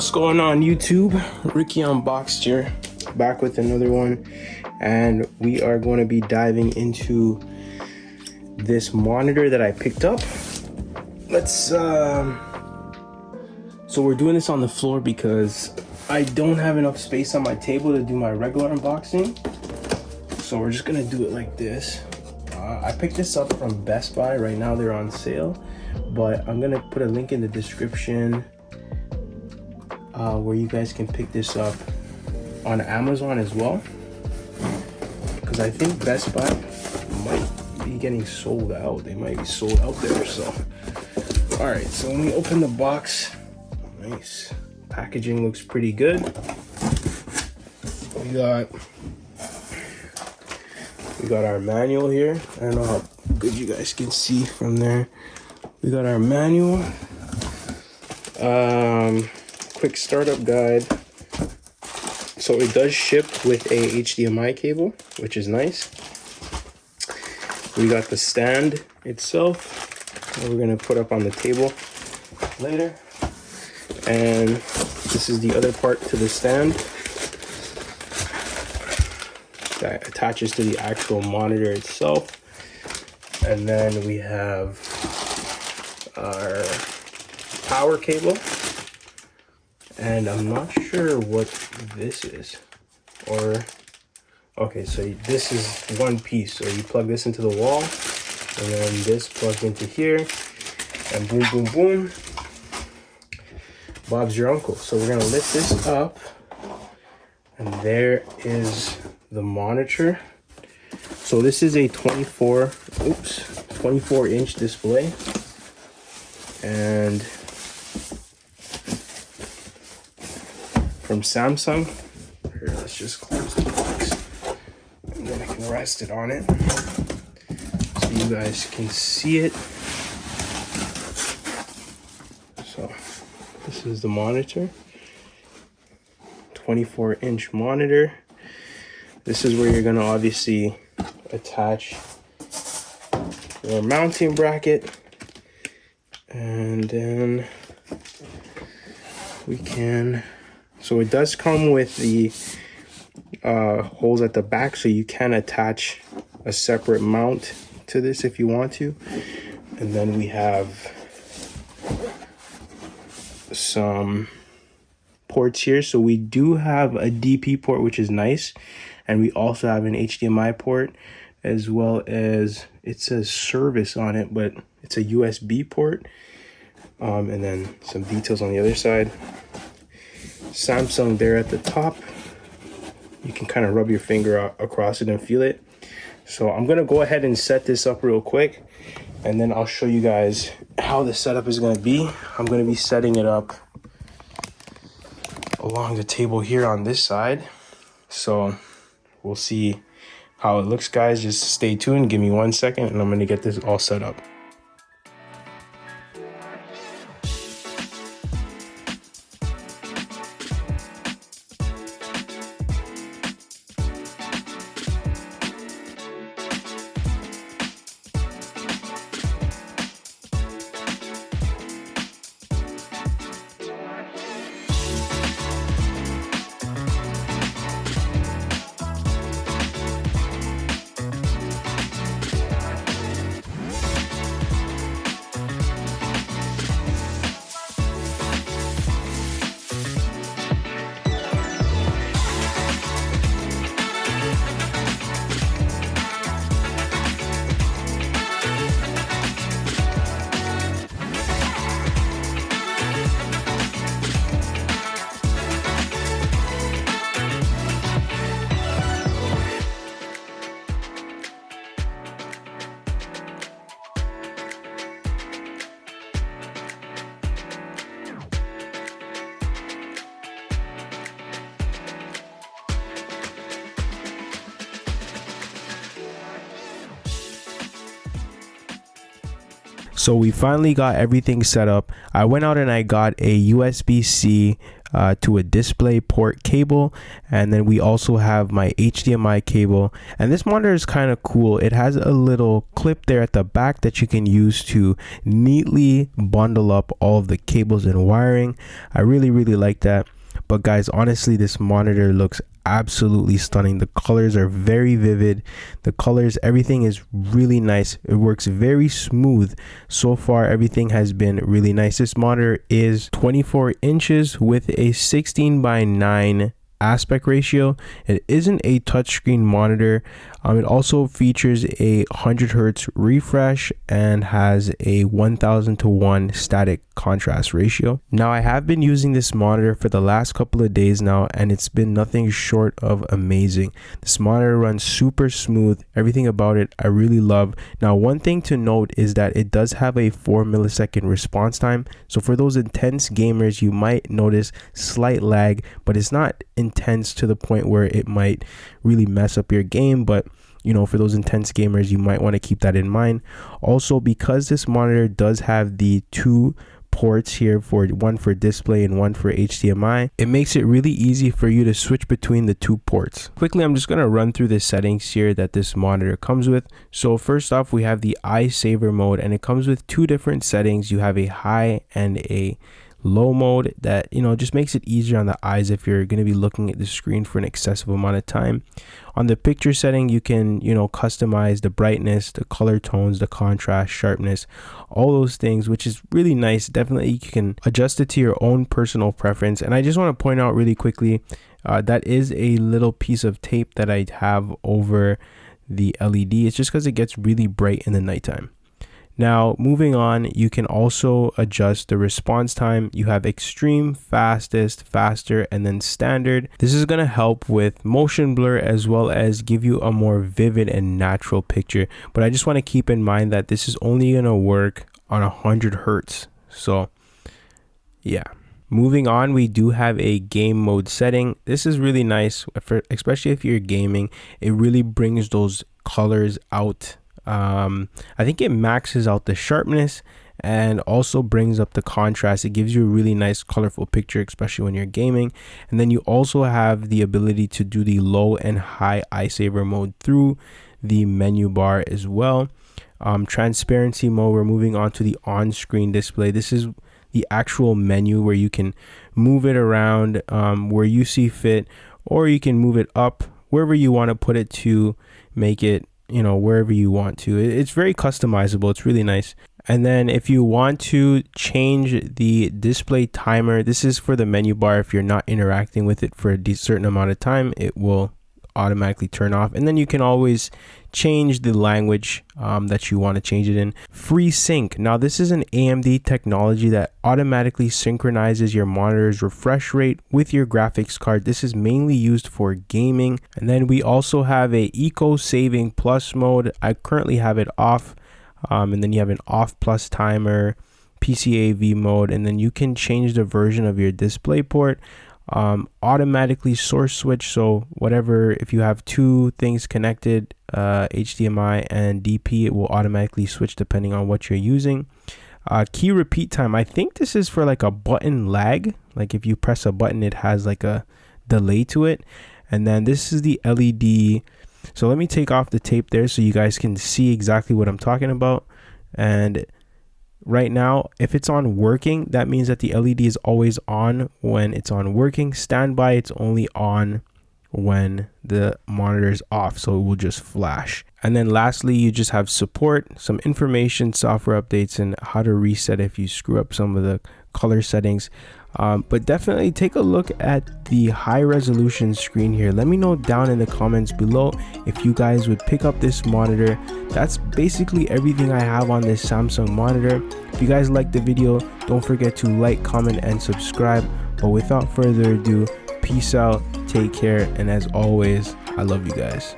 What's going on YouTube? Ricky Unboxed here, back with another one, and we are going to be diving into this monitor that I picked up. So we're doing this on the floor because I don't have enough space on my table to do my regular unboxing, so we're just gonna do it like this. I picked this up from Best Buy. Right now they're on sale, but I'm gonna put a link in the description where you guys can pick this up on Amazon as well, because I think Best Buy might be getting sold out. They might be sold out there. So all right, so when we open the box, nice packaging, looks pretty good. We got our manual here. I don't know how good you guys can see from there. We got our manual, quick startup guide. So it does ship with a HDMI cable, which is nice. We got the stand itself that we're gonna put up on the table later. And this is the other part to the stand that attaches to the actual monitor itself. And then we have our power cable, and I'm not sure what this is. Okay, so this is one piece, so you plug this into the wall, and then this plugs into here, and boom boom boom, Bob's your uncle. So we're gonna lift this up, and there is the monitor. So this is a 24-inch display, and from Samsung. Here, let's just close the box, and then I can rest it on it so you guys can see it. So this is the monitor, 24-inch monitor. This is where you're gonna obviously attach your mounting bracket, and then we can, so it does come with the holes at the back, so you can attach a separate mount to this if you want to. And then we have some ports here. So we do have a DP port, which is nice, and we also have an HDMI port, as well as, it says service on it, but it's a USB port. And then some details on the other side. Samsung there at the top. You can kind of rub your finger across it and feel it. So I'm gonna go ahead and set this up real quick, and then I'll show you guys how the setup is gonna be. I'm gonna be setting it up along the table here on this side. So we'll see how it looks, guys. Just stay tuned, give me 1 second, and I'm gonna get this all set up. So we finally got everything set up. I went out and I got a USB-C to a display port cable, and then we also have my HDMI cable. And this monitor is kind of cool. It has a little clip there at the back that you can use to neatly bundle up all of the cables and wiring. I really like that. But guys, honestly, this monitor looks absolutely stunning. The colors are very vivid. The colors, everything is really nice. It works very smooth. So far, everything has been really nice. This monitor is 24 inches with a 16:9 aspect ratio. It isn't a touchscreen monitor. It also features a 100 hertz refresh and has a 1000:1 static contrast ratio. Now, I have been using this monitor for the last couple of days now, and it's been nothing short of amazing. This monitor runs super smooth. Everything about it I really love. Now, one thing to note is that it does have a 4 millisecond response time. So for those intense gamers, you might notice slight lag, but it's not intense to the point where it might really mess up your game. But you know, for those intense gamers, you might want to keep that in mind. Also, because this monitor does have the 2 ports here, for one for display and one for HDMI, it makes it really easy for you to switch between the 2 ports. Quickly, I'm just going to run through the settings here that this monitor comes with. So first off, we have the eye saver mode, and it comes with 2 different settings. You have a high and a low mode that, you know, just makes it easier on the eyes if you're going to be looking at the screen for an excessive amount of time. On the picture setting, you can, you know, customize the brightness, the color tones, the contrast, sharpness, all those things, which is really nice. Definitely you can adjust it to your own personal preference. And I just want to point out really quickly, that is a little piece of tape that I have over the LED. It's just because it gets really bright in the nighttime. Now, moving on, you can also adjust the response time. You have extreme, fastest, faster, and then standard. This is going to help with motion blur as well as give you a more vivid and natural picture. But I just want to keep in mind that this is only going to work on 100 hertz. So, yeah. Moving on, we do have a game mode setting. This is really nice, especially if you're gaming. It really brings those colors out. I think it maxes out the sharpness and also brings up the contrast. It gives you a really nice colorful picture, especially when you're gaming. And then you also have the ability to do the low and high eye saver mode through the menu bar as well. Transparency mode, we're moving on to the on-screen display. This is the actual menu where you can move it around where you see fit, or you can move it up wherever you want to put it to make it, you know, wherever you want to. It's very customizable. It's really nice. And then if you want to change the display timer, this is for the menu bar. If you're not interacting with it for a certain amount of time, it will automatically turn off. And then you can always change the language that you want to change it in. FreeSync. Now, this is an AMD technology that automatically synchronizes your monitor's refresh rate with your graphics card. This is mainly used for gaming. And then we also have a Eco Saving Plus mode. I currently have it off. And then you have an off plus timer, PCAV mode, and then you can change the version of your display port. Automatically source switch, so whatever, if you have 2 things connected, HDMI and DP, it will automatically switch depending on what you're using. Key repeat time, I think this is for like a button lag, like if you press a button it has like a delay to it. And then this is the LED. So let me take off the tape there so you guys can see exactly what I'm talking about. And right now, if it's on working, that means that the LED is always on when it's on working. Standby, it's only on when the monitor is off, so it will just flash. And then lastly, you just have support, some information, software updates, and how to reset if you screw up some of the color settings. But definitely take a look at the high resolution screen here. Let me know down in the comments below if you guys would pick up this monitor. That's basically everything I have on this Samsung monitor. If you guys liked the video, don't forget to like, comment, and subscribe. But without further ado, peace out, take care, and as always, I love you guys.